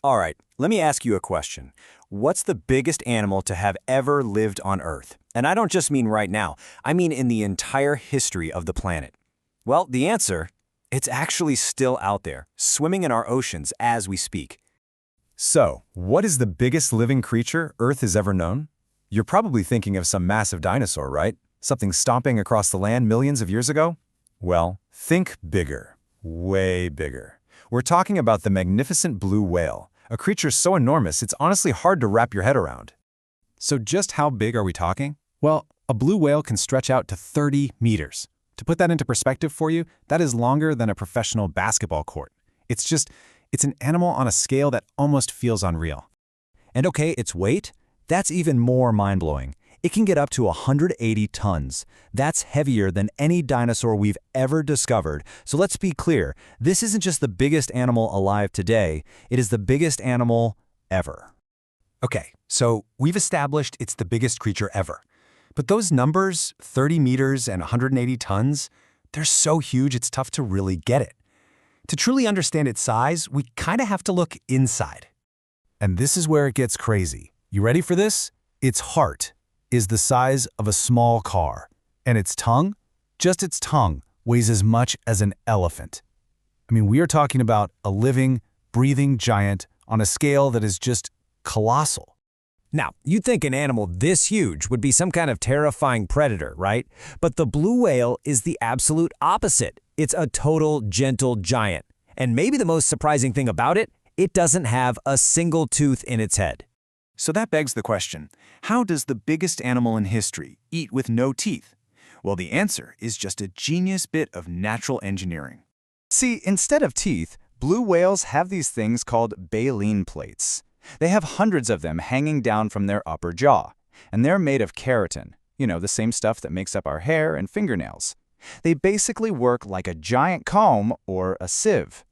All right, let me ask you a question. What's the biggest animal to have ever lived on Earth? And I don't just mean right now, I mean in the entire history of the planet. Well, the answer, it's actually still out there, swimming in our oceans as we speak. So, what is the biggest living creature Earth has ever known? You're probably thinking of some massive dinosaur, right? Something stomping across the land millions of years ago? Well, think bigger. Way bigger. We're talking about the magnificent blue whale, a creature so enormous it's honestly hard to wrap your head around. So just how big are we talking? Well, a blue whale can stretch out to 30 meters. To put that into perspective for you, that is longer than a professional basketball court. It's an animal on a scale that almost feels unreal. And okay, its weight? That's even more mind-blowing. It can get up to 180 tons. That's heavier than any dinosaur we've ever discovered. So let's be clear, this isn't just the biggest animal alive today, it is the biggest animal ever. Okay, so we've established it's the biggest creature ever. But those numbers, 30 meters and 180 tons, they're so huge it's tough to really get it. To truly understand its size, we kind of have to look inside. And this is where it gets crazy. You ready for this? Its heart is the size of a small car, and its tongue, just its tongue, weighs as much as an elephant. I mean, we are talking about a living, breathing giant on a scale that is just colossal. Now, you'd think an animal this huge would be some kind of terrifying predator, right? But the blue whale is the absolute opposite. It's a total gentle giant. And maybe the most surprising thing about it, it doesn't have a single tooth in its head. So that begs the question, how does the biggest animal in history eat with no teeth? Well, the answer is just a genius bit of natural engineering. See, instead of teeth, blue whales have these things called baleen plates. They have hundreds of them hanging down from their upper jaw, and they're made of keratin, the same stuff that makes up our hair and fingernails. They basically work like a giant comb or a sieve.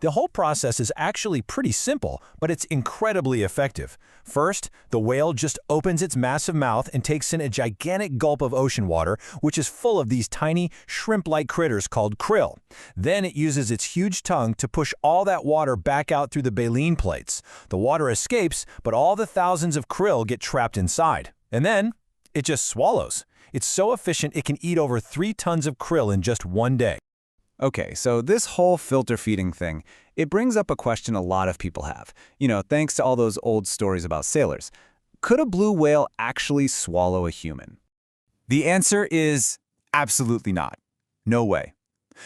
The whole process is actually pretty simple, but it's incredibly effective. First, the whale just opens its massive mouth and takes in a gigantic gulp of ocean water, which is full of these tiny, shrimp-like critters called krill. Then it uses its huge tongue to push all that water back out through the baleen plates. The water escapes, but all the thousands of krill get trapped inside. And then, it just swallows. It's so efficient it can eat over 3 tons of krill in just one day. Okay, so this whole filter feeding thing, it brings up a question a lot of people have. Thanks to all those old stories about sailors. Could a blue whale actually swallow a human? The answer is absolutely not. No way.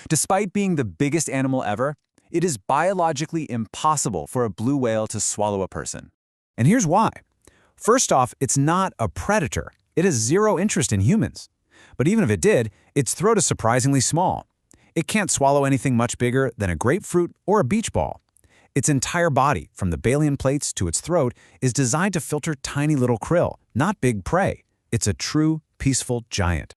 Despite being the biggest animal ever, it is biologically impossible for a blue whale to swallow a person. And here's why. First off, it's not a predator. It has zero interest in humans. But even if it did, its throat is surprisingly small. It can't swallow anything much bigger than a grapefruit or a beach ball. Its entire body, from the baleen plates to its throat, is designed to filter tiny little krill, not big prey. It's a true, peaceful giant.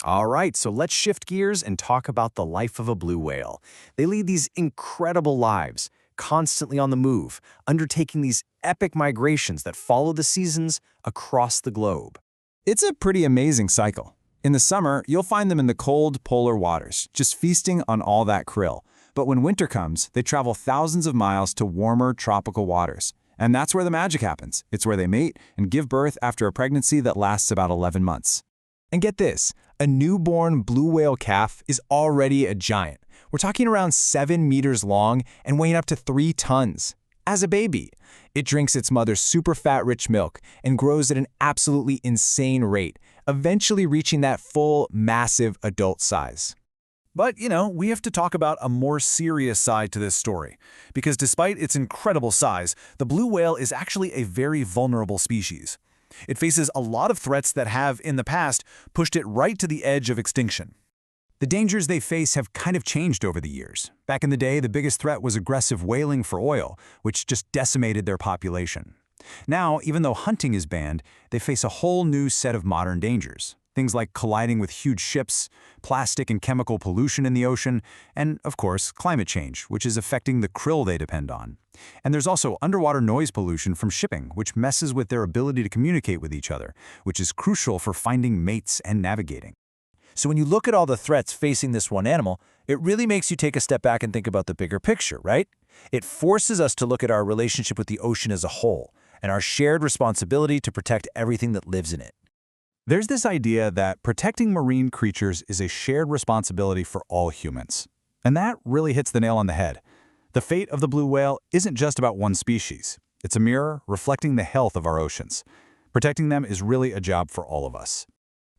All right, so let's shift gears and talk about the life of a blue whale. They lead these incredible lives, constantly on the move, undertaking these epic migrations that follow the seasons across the globe. It's a pretty amazing cycle. In the summer, you'll find them in the cold polar waters, just feasting on all that krill. But when winter comes, they travel thousands of miles to warmer tropical waters. And that's where the magic happens. It's where they mate and give birth after a pregnancy that lasts about 11 months. And get this, a newborn blue whale calf is already a giant. We're talking around 7 meters long and weighing up to 3 tons. As a baby, it drinks its mother's super fat-rich milk and grows at an absolutely insane rate, eventually reaching that full, massive adult size. But, we have to talk about a more serious side to this story. Because despite its incredible size, the blue whale is actually a very vulnerable species. It faces a lot of threats that have, in the past, pushed it right to the edge of extinction. The dangers they face have kind of changed over the years. Back in the day, the biggest threat was aggressive whaling for oil, which just decimated their population. Now, even though hunting is banned, they face a whole new set of modern dangers. Things like colliding with huge ships, plastic and chemical pollution in the ocean, and, of course, climate change, which is affecting the krill they depend on. And there's also underwater noise pollution from shipping, which messes with their ability to communicate with each other, which is crucial for finding mates and navigating. So when you look at all the threats facing this one animal, it really makes you take a step back and think about the bigger picture, right? It forces us to look at our relationship with the ocean as a whole and our shared responsibility to protect everything that lives in it. There's this idea that protecting marine creatures is a shared responsibility for all humans. And that really hits the nail on the head. The fate of the blue whale isn't just about one species. It's a mirror reflecting the health of our oceans. Protecting them is really a job for all of us.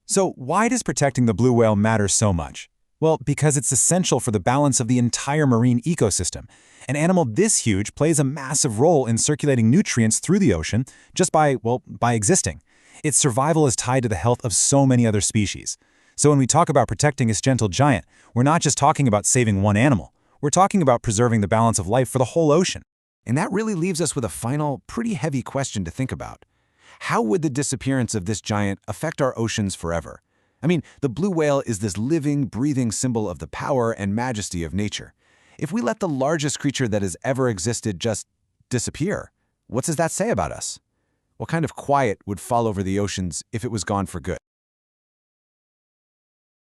So why does protecting the blue whale matter so much? Well, because it's essential for the balance of the entire marine ecosystem. An animal this huge plays a massive role in circulating nutrients through the ocean just by existing. Its survival is tied to the health of so many other species. So when we talk about protecting this gentle giant, we're not just talking about saving one animal. We're talking about preserving the balance of life for the whole ocean. And that really leaves us with a final, pretty heavy question to think about. How would the disappearance of this giant affect our oceans forever? I mean, the blue whale is this living, breathing symbol of the power and majesty of nature. If we let the largest creature that has ever existed just disappear, what does that say about us? What kind of quiet would fall over the oceans if it was gone for good?